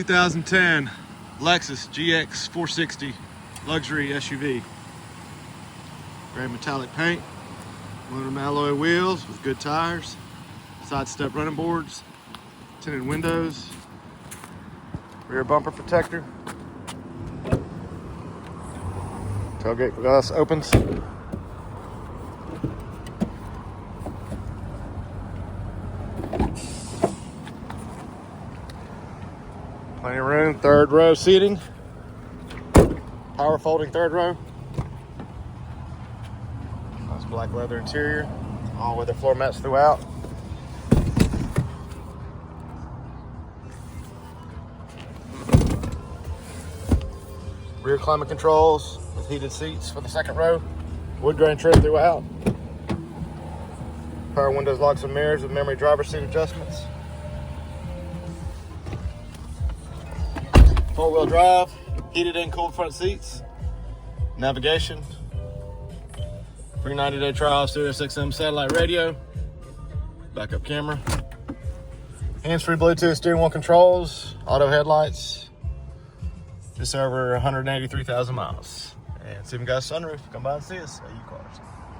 2010 Lexus GX 460 luxury SUV. Gray metallic paint, aluminum alloy wheels with good tires, side step running boards, tinted windows, rear bumper protector, tailgate glass opens. Plenty of room, third row seating, power folding third row. Nice black leather interior, all weather floor mats throughout. Rear climate controls with heated seats for the second row, wood grain trim throughout. Power windows, locks and mirrors with memory driver's seat adjustments. Four-wheel drive, heated and cooled front seats, navigation, free 90-day trial, Sirius XM satellite radio, backup camera, hands-free Bluetooth steering wheel controls, auto headlights, just over 183,000 miles. And it's even got a sunroof. Come by and see us at U-Cars.